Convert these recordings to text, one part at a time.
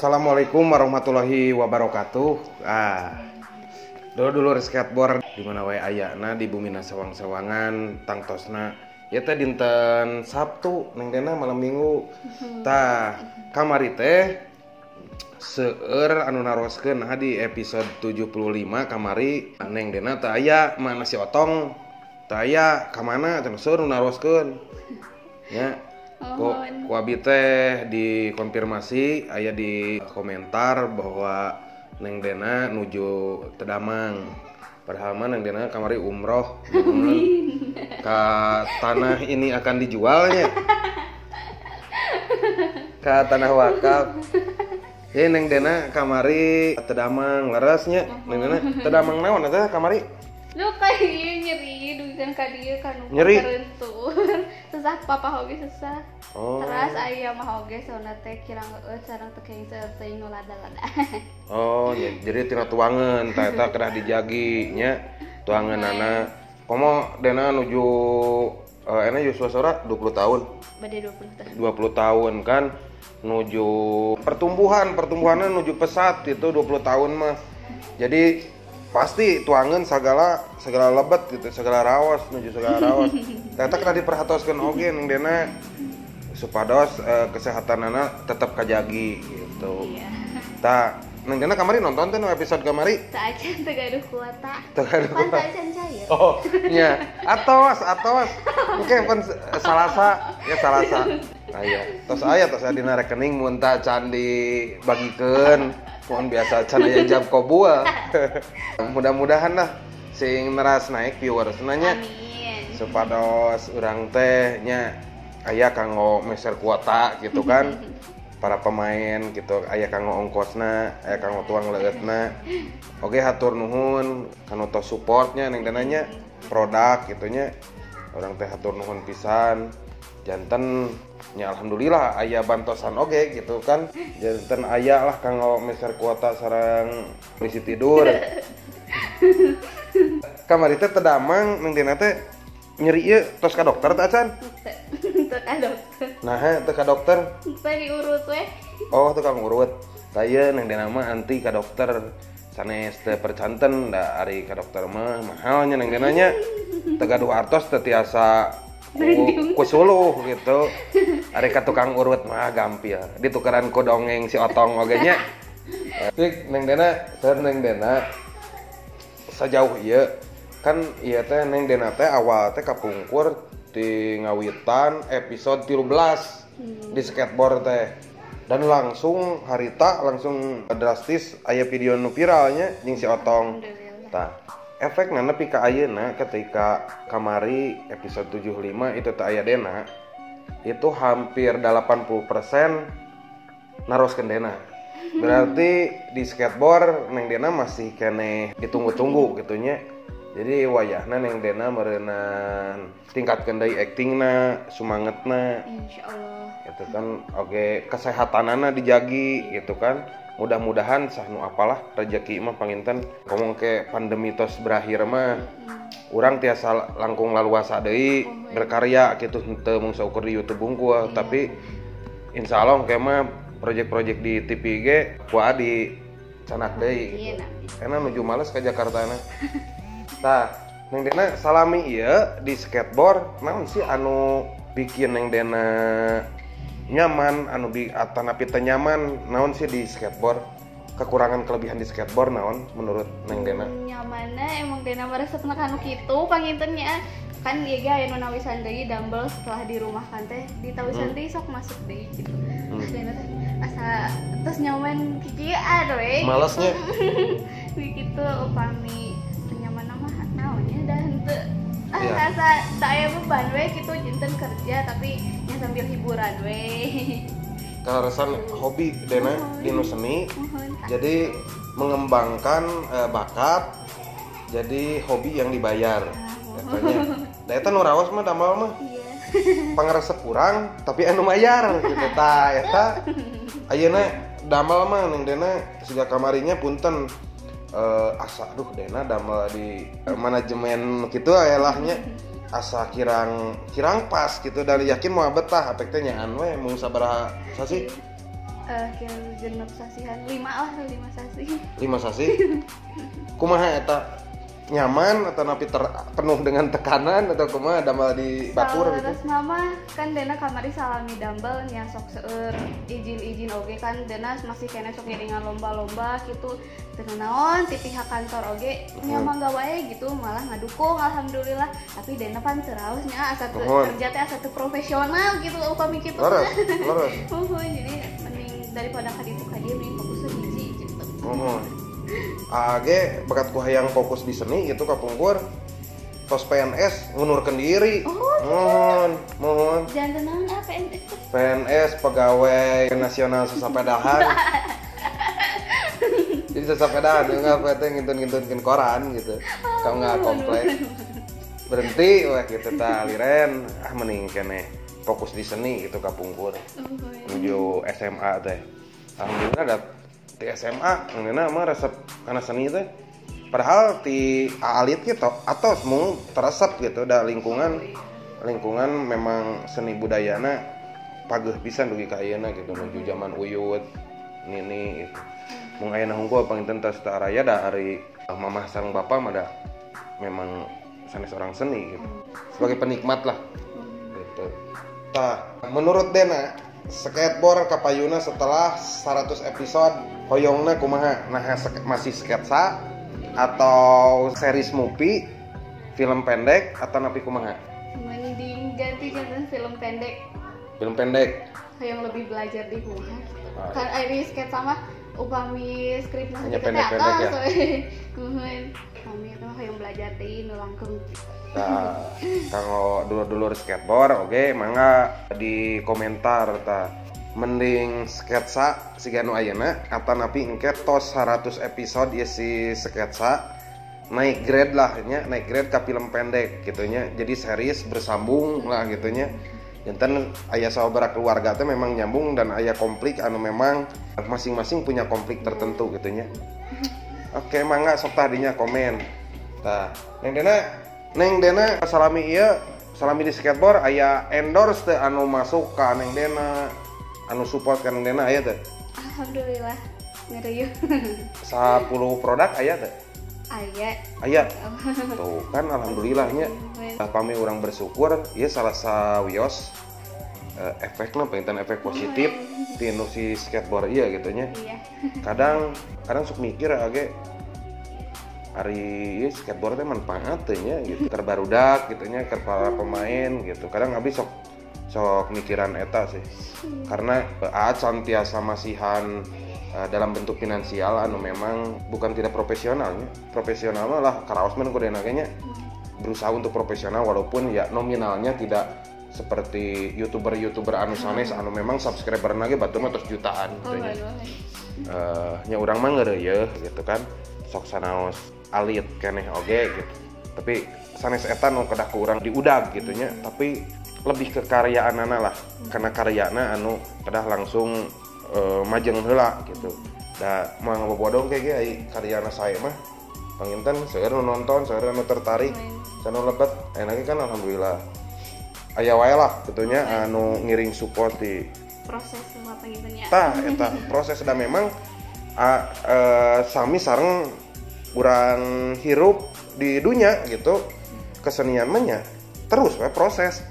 Assalamualaikum warahmatullahi wabarakatuh. Dulu skateboard di mana wae ayana di Bumina Sawang-sawangan tangtosna. Ya teh dinten Sabtu neng dena malam Minggu. Tah kamari teh seueur anu naroskeun di episode 75 kamari neng dena teh aya mana si Otong. Teh aya ka mana teh seueur nu naroskeun. Ya. Ku abi teh dikonfirmasi aya di komentar bahwa Neng Dena nuju Tedamang. Padahal mah Neng Dena kamari umroh ka tanah ini akan dijualnya. Ka tanah wakaf. Jadi Neng Dena kamari Tedamang leresnya. Neng Dena Tedamang naon eta kamari? Lu kayak nyeri dugikan ka dieu kan nyeri kerentur. Susah papa hoge susah. Terus aya mah hoge sauna teh kirang sareng teh keing teuing nu lada-lada. Jadi tina tuangan tah eta kedah dijagi nya tuanganana. Komo Dena nuju ena Yuswa Sora 20 tahun. Bade 20 tahun. 20 tahun kan nuju pertumbuhannya nuju pesat itu 20 tahun mah. Jadi pasti tuangan segala lebet gitu, segala rawas nuju segala rawas. Ternyata kena diperhatoskeun oge Neng Dena supados kesehatanana tetap kajagi gitu. Iya. Tah Neng Dena kamari nonton teh nu episode kamari? Teu acan teu gaduh kuota. Pan acan cair. Oh, nya. Atos. Oke, pan Salasa. Tos aya dina rekening mun tah can dibagikeun. Pohon biasa can aya jam kobul. Mudah-mudahan lah sing neras naik viewers nanya. Amin. Supados urang teh nya aya kanggo meser kuota gitu kan. Para pemain gitu aya kanggo ongkosna, aya kanggo tuang leutna. Oke hatur nuhun kanu tos supportnya Neng Denanya produk gitu nya. Urang teh hatur nuhun pisan. Janten nya alhamdulillah aya bantosan oge gitu kan. Janten aya lah kanggo meser kuota sareng misi tidur. Kamari teh Tedamang Neng Dena teh nyeri ieu tos ka dokter teh acan? Teu ka dokter. Nah, teu ka dokter. Teu diurut we. Oh, tukang urut. Tah ieu Neng Dena mah anti ka dokter. Sanes teu percanten da ari ka dokter mah mahal nya Neng Dena nya. Teu gaduh artos teu tiasa ku suluh gitu. Ari ka tukang urut mah gampil. Ditukeran ku dongeng si Otong oge nya. Tapi Neng Dena sajauh ieu kan ieu teh Neng Dena teh awal teh kapungkur di ngawitan episode 13 di skateboard teh. Dan langsung harita langsung drastis aya video nu viralnya jeung si Otong. Tah efekna nepi ka ayeuna ketika kamari episode 75 itu teh aya Dena itu hampir 80% naroskeun Dena. Berarti di skateboard Neng Dena masih keneh ditunggu-tunggu gitu nya. Jadi wayahna Neng Dena meureunnan tingkatkeun deui aktingna, sumangetna. Insyaallah. Itu kan oge kesehatanana dijagi gitu kan. Mudah-mudahan sah nu apalah rezeki mah panginten ngomong ke pandemi tos berakhir mah urang tiasa langkung laluasa deui berkarya gitu teu mung saukur di YouTube unggul tapi insyaallah engke mah project-project di TV ge ku adi canak deui gitu. Karena nuju males ka Jakartana. Tah Neng Dena salami ieu di skateboard naon sih anu bikin Neng Dena nyaman anu di atanapi teh nyaman naon sih di skateboard kekurangan kelebihan di skateboard naon menurut Neng Dena nyamanna emang Dena meresep kanu kitu pangintennya kan ieu ge aya nu nawisan deui dumbbell setelah di rumah kan teh ditawisan deui sok masuk deui gitu Dena teh asa terus nyaman kikieuan we malesnya kitu upami nyaman mah naonnya dan teu iya. Asa saya beban we gitu jinten kerja tapi nya sambil hiburan we. Karasan hobi Dena di nu seni. Jadi mengembangkan bakat jadi hobi yang dibayar. Katanya. Da eta nu raos mah damel mah. Iya. Pangaresep urang tapi anu mayar gitu tah eta. Ayeuna damel mah Neng Dena siga kamarinya punten asa aduh Dena damel di manajemen kitu ayalahnya asa kirang pas gitu dari yakin mau betah apek teh nyaan we mung sabaraha sasi Kira genep sasihan 5 lah, 5 sasi. 5 sasi. Kumaha eta? Nyaman atau napi penuh dengan tekanan atau kumaha damel di batur gitu? Terus nama kan dena kamari salami dumbbell nya sok seueur izin oge kan dena masih kena sok ngiringan lomba-lomba gitu. Teu naon ti pihak kantor oge nya mangga wae gitu malah ngadukung alhamdulillah. Tapi dena pan teu raos nya asa kerja teh asa teu profesional gitu upami kitu. Leres. Jadi mending daripada ka ditu ka dieu mending fokus ke hiji gitu. Age bakat ku hayang fokus di seni gitu kapungkur tos PNS ngundurkeun diri. Mohon. Jangan naon PNS. PNS pegawai nasional sesapedahan. Jadi sesapedahan enggak teh ngintun-ngintun koran gitu. Kamu enggak komplek. Berhenti wah gitu tah liren mending keneh fokus di seni gitu kapungkur. Menuju SMA teh. Alhamdulillah ada di SMA ngeuna mah resep kana seni teh padahal ti alit gitu atau semua teresep gitu da lingkungan memang seni budayana pageuh pisan dugi ka ayeuna gitu menuju zaman uyut nini gitu mun ayeuna hungkul panginten tos teu araya da ari mamah sareng bapa mah da memang sanes orang seni gitu sebagai penikmat lah gitu. Tah menurut Dena skateboard kapayuna setelah 100 episode hoyongna kumaha nah masih sketsa atau series movie film pendek atau napi kumaha mending ganti jangan film pendek yang lebih belajar di kumaha kan ari sketsa mah upami skripna hanya pendek-pendek ya kami itu yang belajar di nu langkung. Nah, kalau dulur-dulur skateboard, oke, mangga di komentar ta. Mending sketsa si Ganu ayeuna atau napi engke tos 100 episode ya si sketsa naik grade lah nya, naik grade ke film pendek gitu nya. Jadi series bersambung lah gitu nya. Janten aya sabaraha keluarga teh memang nyambung dan aya konflik anu memang masing-masing punya konflik tertentu gitu nya. Oke, mangga sok tah dinya komen. Tah, Neng Dena salami di skateboard aya endorse teh anu masuk ka Neng Dena anu support ka Neng Dena aya teh alhamdulillah ngeureuyeuh 10 produk aya teh aya tuh kan alhamdulillahnya pami urang bersyukur ieu salah sawios efekna penginten efek positif ti nu si skateboard ieu gitu nya kadang sok mikir age hari skateboard teh manfaat teh nya gitu terbarudak gitu nya ke para pemain gitu kadang abis sok mikiran eta sih karena santiasa masihan dalam bentuk finansial anu memang bukan tidak profesionalnya profesional lah karaos men kudu nya berusaha untuk profesional walaupun ya nominalnya tidak seperti youtuber anu sanes anu memang subscriber-na ge batur mah terus jutaan gitu nya nya urang mah ngeureuyeuh gitu kan sok sanaos alit keneh oge gitu tapi sanes eta nu kedah ku urang diudag gitu nya tapi lebih ke karyaanana lah karena karyana anu kedah langsung majeng heula gitu da mah ngabodong kayak ge karyana sae mah panginten seueur nu nonton seueur nu tertarik sanu lebet enake kan alhamdulillah aya wae lah gitu nya anu ngiring support di proses semua pangintennya tah eta proses da memang sami sareng urang hirup di dunia gitu kesenian mah terus proses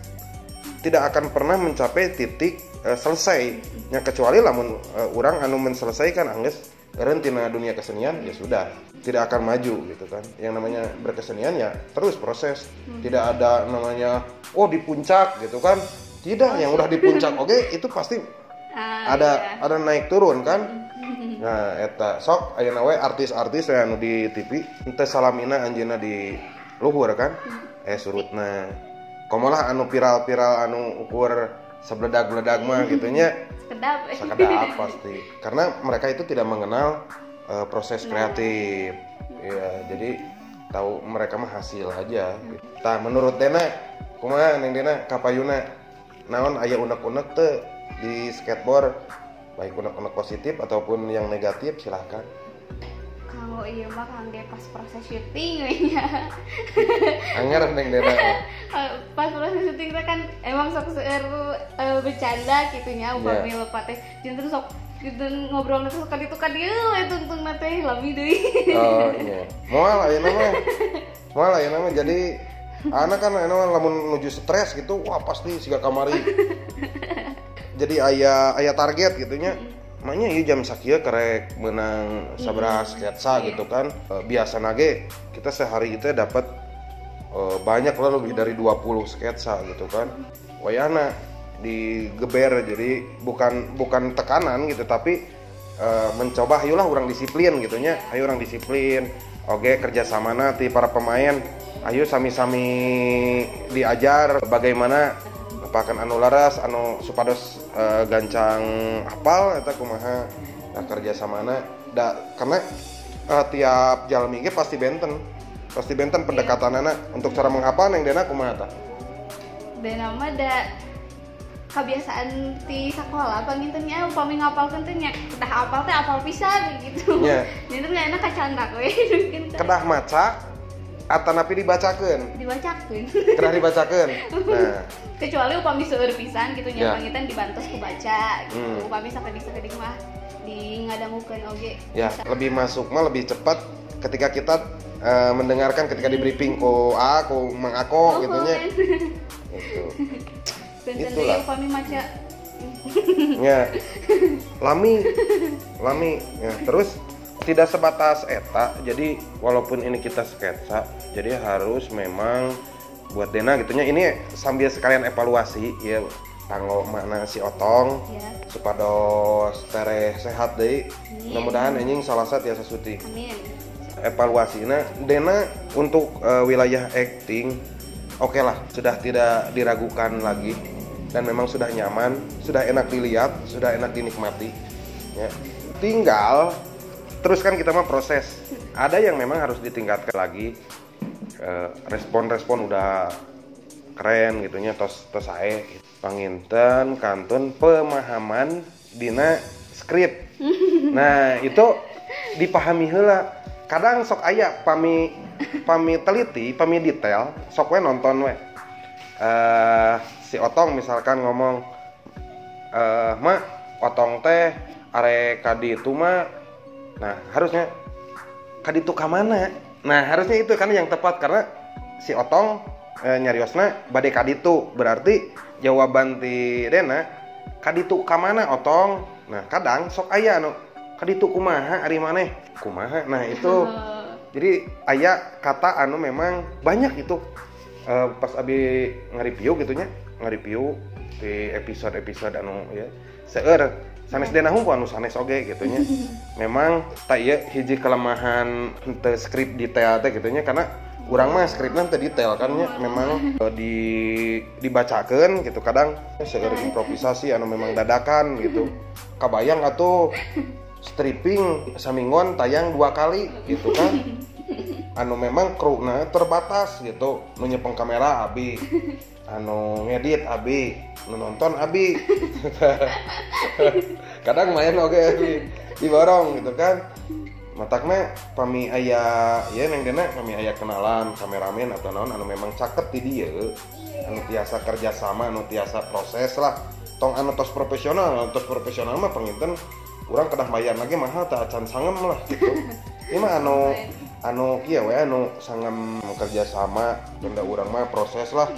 tidak akan pernah mencapai titik selesai nya kecuali lamun urang anu menselesaikan anggeus eureun tina dunia kesenian ya sudah tidak akan maju gitu kan yang namanya berkesenian ya terus proses tidak ada namanya di puncak gitu kan tidak yang udah di puncak oke itu pasti ada naik turun kan. Nah, eta sok ayeuna we artis-artis anu di TV teu salamina anjeunna di luhur kan. Surutna. Komalah anu viral-viral anu ukur sebledag-bledag mah gitu nya. Sakedap pasti. Karena mereka itu tidak mengenal proses kreatif. Ya, jadi tahu mereka mah hasil aja. Tah menurut Dena kumaha Neng Dena kapayuna naon aya unek-unek teu di skateboard? Baik unek-unek positif ataupun yang negatif silahkan. Kalau iya mah kangge pas proses syuting nya. Anger Neng Dena. Pas proses syuting teh kan emang sok seueur bercanda gitu nya upami leupat teh. Jeung terus sok gitu ngobrol nanti suka itu kan dia tuntung nanti lami deh. Oh iya. Moal aya nama jadi anak kan lamun menuju stres gitu, wah pasti siga kamari. Jadi aya target gitunya. Makanya iya jam sakieu kerek menang sabaraha sketsa gitu kan. Biasa nage kita sehari itu dapat banyak lah lebih dari 20 sketsa gitu kan. Wayana digeber jadi bukan tekanan gitu tapi mencoba ayolah orang disiplin gitunya. Ayo orang disiplin. Oke kerjasama nanti para pemain. Ayo sami-sami diajar bagaimana pakan anu laras anu supados gancang hafal eta kumaha kerja samana karena tiap jalmi ge pasti benten pendekatanana untuk cara menghafal yang dena kumaha tah dena mah da kebiasaan di sekolah pangintennya upami ngapalkeun teh nya udah hafal teh hafal pisan gitu nya itu nggak enak kacandak we mungkin kedah maca atanapi dibacakeun kedah dibacakeun nah kecuali upami seueur pisan gitu nya panginten dibantos ku baca gitu upami sampai bisa geuning mah di ngadangukeun oge ya bisa. Lebih masuk mah lebih cepat ketika kita mendengarkan ketika di briefing ku Mang Ako gitu nya gitu itulah upami maca ya lami ya terus tidak sebatas eta jadi walaupun ini kita sketsa jadi harus memang buat Dena gitunya ini sambil sekalian evaluasi ya tanggo mana si Otong ya. Supados tere sehat deui mudah-mudahan anjing salasa tiasa suti amin evaluasina Dena untuk wilayah acting oke lah sudah tidak diragukan lagi dan memang sudah nyaman sudah enak dilihat sudah enak dinikmati ya tinggal terus kan kita mah proses ada yang memang harus ditingkatkan lagi respon udah keren gitunya tos sae panginten kantun pemahaman dina skrip nah itu dipahami heula kadang sok aya pami teliti pami detail sok we nonton we si Otong misalkan ngomong mak Otong teh are kaditu mah nah harusnya kaditu ka mana nah harusnya itu kan yang tepat karena si Otong nyariosna bade kaditu berarti jawaban ti Dena kaditu ka mana Otong nah kadang sok aya anu kaditu kumaha ari maneh kumaha nah itu jadi aya kata anu memang banyak itu pas abi nge-review gitunya nge-review di episode anu ya seueur sanes Dena hungku anu sanes oge gitunya memang tak ieu hiji kelemahan teu skrip detail teh gitunya karena urang mah skripna teu detail kan nya memang dibacakeun gitu kadang seueur improvisasi anu memang dadakan gitu kabayang atuh stripping saminggon tayang 2 kali gitu kan anu memang kruna terbatas gitu nu nyepeng kamera abi anu ngedit abi nu nonton abi kadang main oge abi diborong gitu kan matakna pami aya ya neng Dena pami aya kenalan kameramen atau naon anu memang caket di dieu anu tiasa kerja sama anu tiasa proses lah tong anu tos profesional mah panginten urang kedah bayar lagi mahal teh acan sangem lah gitu ieu mah anu kieu we anu sangem kerja sama benda urang mah proses lah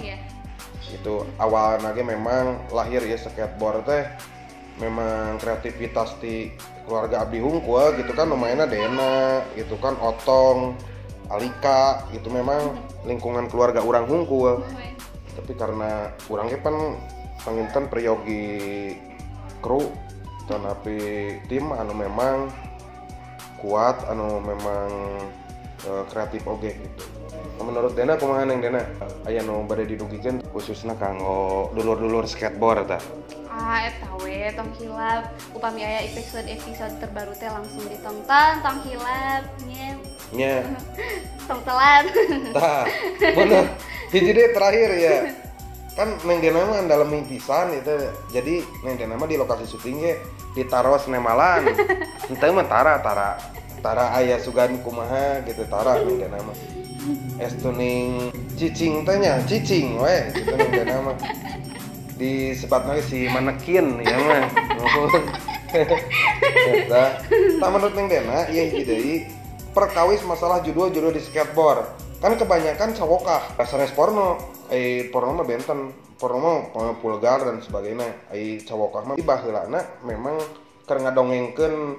itu awal nage memang lahir ya skateboard teh memang kreativitas di keluarga abdi hungkul gitu kan lumayan Dena gitu kan Otong Alika gitu memang lingkungan keluarga urang hungkul tapi karena urang ge pan panginten priyogi kru tanapi tim anu memang kuat anu memang kreatif oge gitu. Menurut Dena kumaha neng Dena aya nu bade didugikeun khususna kanggo dulur-dulur skateboard eta? Eta we tong hilap upami aya episode terbaru teh langsung ditonton tong hilap nya. Tong telat. Tah. Bener. Hiji deui terakhir ya. Kan neng Dena mah andalem pisan itu. Jadi neng Dena mah di lokasi syuting ge ditaros nemalan. Henteu mah tara aya sugan kumaha gitu tara neng Dena mah. Estuning cicing teh nya cicing we gitu neng Dena mah. Disebatna si manekin ya mah. Eta, tak menurut Neng Dena, iya hiji perkawis masalah judul-judul di skateboard. Kan kebanyakan cawokah, sanes porno, porno mah benten, porno mah vulgar dan sebagainya. Cawokah mah baheulana memang keur ngadongengkeun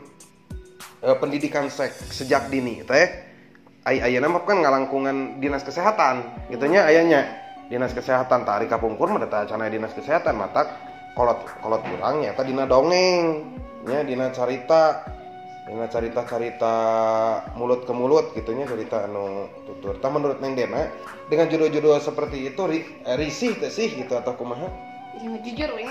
pendidikan seks sejak dini teh. Ayeuna mah kan ngalangkungan dinas kesehatan, gitunya ayanya. Dinas kesehatan tari kapungkur mah eta cenah dinas kesehatan matak kolot urang nya eta dina dongeng nya dina carita mulut ke mulut gitunya cerita anu tutur. Tah menurut Neng Dena dengan judul-judul seperti itu risih teh sih gitu atau kumaha? Ya jujur we.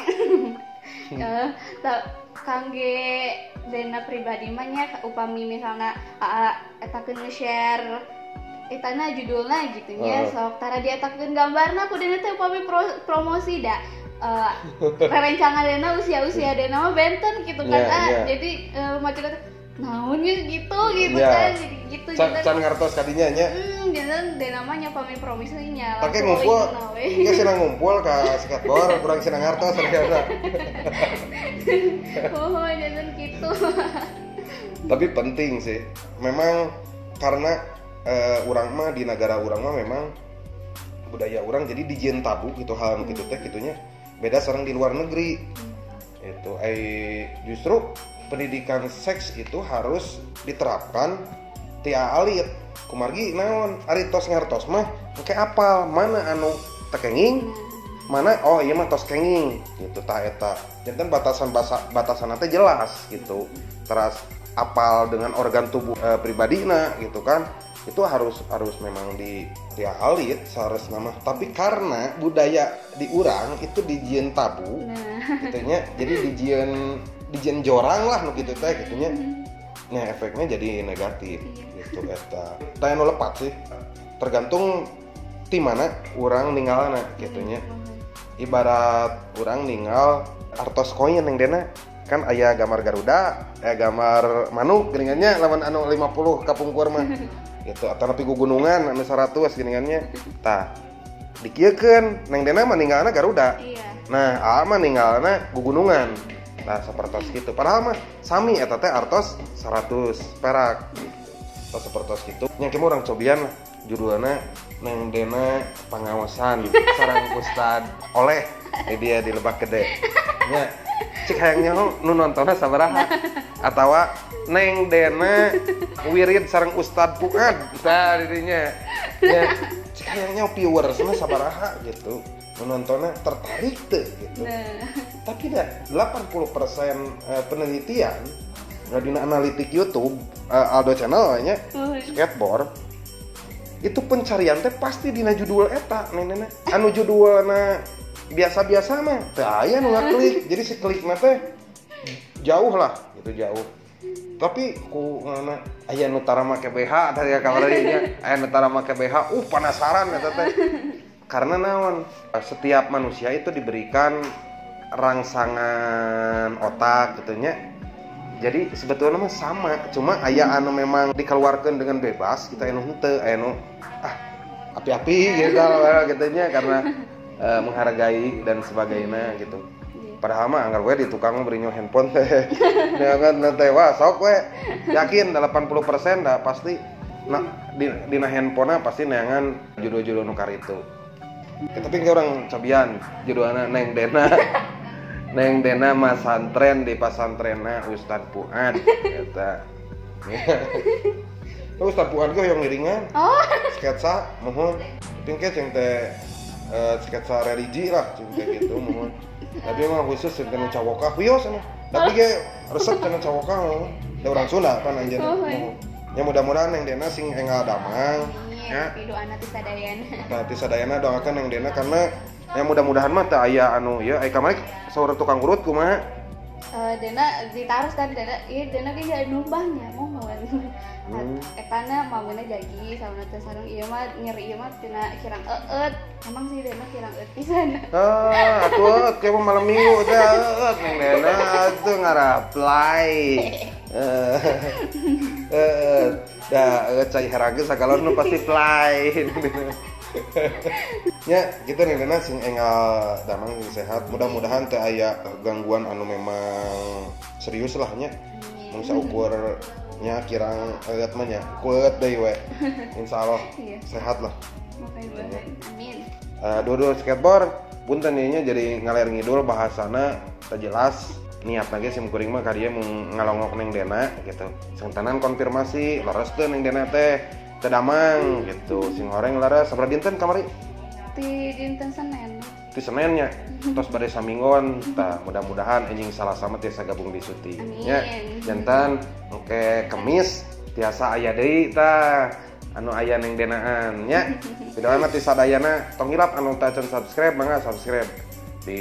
Kangge Dena pribadi mah nya upami misalna eta keun nge-share etana judulna gitu nya sok tara dietakeun gambarna ku Dena teh upami promosi da rerencangan Dena usia Dena mah benten gitu kan. Jadi macam naon gitu kan jadi gitu can ngartos kadinya nya Dena mah nya upami promosinya pake ngumpul ge cenah ngumpul ka skateboard kurang cenah ngartos ternyata. Oh jangan gitu. Tapi penting sih memang karena urang mah di negara urang mah memang budaya urang jadi dijieun tabu gitu hal gitu teh gitunya beda sareng di luar negeri. Itu justru pendidikan seks itu harus diterapkan tia alit kumargi naon ari tos ngartos mah engke apal mana anu tekenging mana oh iya mah tos kenging gitu tah eta janten batasan teh jelas gitu teras apal dengan organ tubuh pribadina gitu kan itu harus memang di tia alit saresna mah tapi karena budaya di urang itu dijieun tabu gitunya jadi dijieun jorang lah nu kitu teh gitunya. Nah efeknya jadi negatif gitu eta. Tah anu lepat sih tergantung ti mana urang ninggalna gitunya. Ibarat urang ninggal artos koin Neng Dena kan aya gambar Garuda, gambar manuk geuningannya lawan anu 50 kapungkur mah. Gitu atau nepi ku gunungan anu 100 geuningannya. Tah dikieukeun Neng Dena mah ninggalna Garuda. Iya. Nah, mah ninggalna gugunungan. Nah, sapertos kitu. Padahal mah sami eta teh artos 100 perak. Atau sapertos kitu. Nya kieu urang cobian judulna Neng Dena Pangaosan sareng Ustad Oleh dia di Lebak Gede. Nya cik hayangnya nu nontonna sabaraha atawa Neng Dena wirid sareng Ustad Fuad tah dirinya. Nya cik hayangnya viewersna sabaraha gitu. Menontonnya tertarik tuh gitu. Tapi dah 80% penelitian dina analitik YouTube Aldo Channel nya skateboard itu pencarian teh pasti dina judul eta nenena anu judulna biasa-biasa mah teu aya nu ngaklik jadi si klikna teh jauh lah gitu jauh tapi ku ngana aya nu tara make BH tadi kabarnya aya nu tara make BH penasaran eta teh karena naon setiap manusia itu diberikan rangsangan otak gitunya jadi sebetulnya mah sama cuma aya anu memang dikeluarkan dengan bebas kita anu henteu aya nu api-api gitu gitunya karena menghargai dan sebagainya gitu padahal mah anggar we di tukang mah beri handphone teh jangan teh wah sok we yakin 80% dah pasti dina handphone pasti neangan judul-judul nu karitu. Tapi kayak orang cobian judulnya Neng Dena Neng Dena masantren di pasantrenna Ustad Fuad eta. Ustad Fuad ge yang ngiringan. Sketsa mohon. Pingke ceng teh sketsa religi lah ceng teh gitu mohon. Tapi mah khusus teh nu cawokah wios cenah. Tapi ge resep cenah cawokah mohon. Da urang Sunda kan anjeunna. Ya mudah-mudahan Neng Dena sing enggal damang. Ya, doana ti sadayana. Tah ti sadayana doakeun Neng Dena karena ya mudah-mudahan mah teu aya anu ya kamari saur tukang urut kumaha? Dena ditaros kan Dena ge jadi numbangnya mau etana mamuna jagi sauna teh sareng ieu mah nyeri ieu mah tina kirang eut. Emang sih Dena kirang eut pisan. Atuh kieu malam Minggu teh eut Neng Dena atuh ngaraplay. Cai haraga sakala nu pasti fly. Ya, kita Neng Dena sing enggal damang sing sehat. Mudah-mudahan teu aya gangguan anu memang serius lah nya. Mun saukurnya kirang eut mah nya kuat deui we. Insyaallah Iya. sehat lah. Mudah-mudahan. Amin. Dua skateboard punten ieu nya jadi ngaler ngidul bahasana teu jelas. Niat lagi sim kuring mah ka dieu ngalongok neng dena gitu. Sengtanan konfirmasi leres teu neng dena teh teu damang gitu. Sing horeng leres sabaraha dinten kamari? Di dinten Senin. Di Senennya tos bade saminggon tah mudah-mudahan anjing salah sama tiasa gabung di Suti nya. Jantan engke Kemis tiasa aya deui tah anu aya neng denaan nya. Videona ti sadayana tong hilap anu teu subscribe mangga subscribe. Di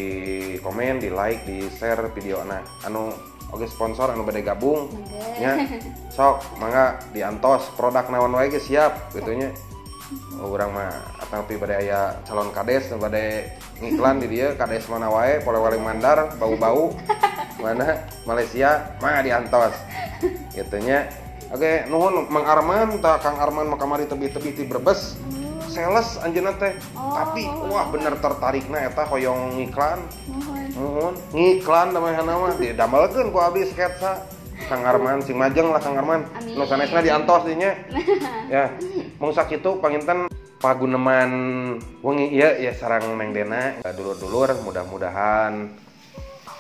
komen, di like, di share videona anu oge sponsor anu bade gabung nya sok mangga diantos produk naon wae ge siap gitu nya. Urang mah atapi bade aya calon kades nu bade ngiklan di dieu kades mana wae Polewali Mandar bau-bau mana Malaysia mangga diantos gitu nya. Oke nuhun Mang Arman tah Kang Arman mah kamari tebih-tebih ti Brebes sales anjeunna teh. Tapi wah bener tertarikna eta hoyong ngiklan. Nuhun ngiklan namanya mah didamelkeun ku abdi sketsa Kang Arman sing majeng lah Kang Arman nu sanesna diantos dinya ya mung sakitu panginten paguneman wengi ieu ya sareng Neng Dena dulur-dulur mudah-mudahan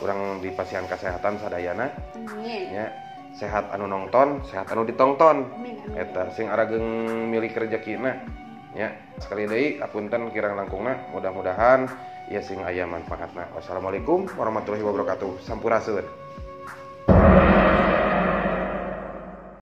urang dipasihan kesehatan sadayana ya sehat anu nongton sehat anu ditongton eta sing arageung milik rezekina ya sekali deui apunten kirang langkungna mudah-mudahan ieu sing aya manfaatna. Wassalamualaikum warahmatullahi wabarakatuh. Sampurasun.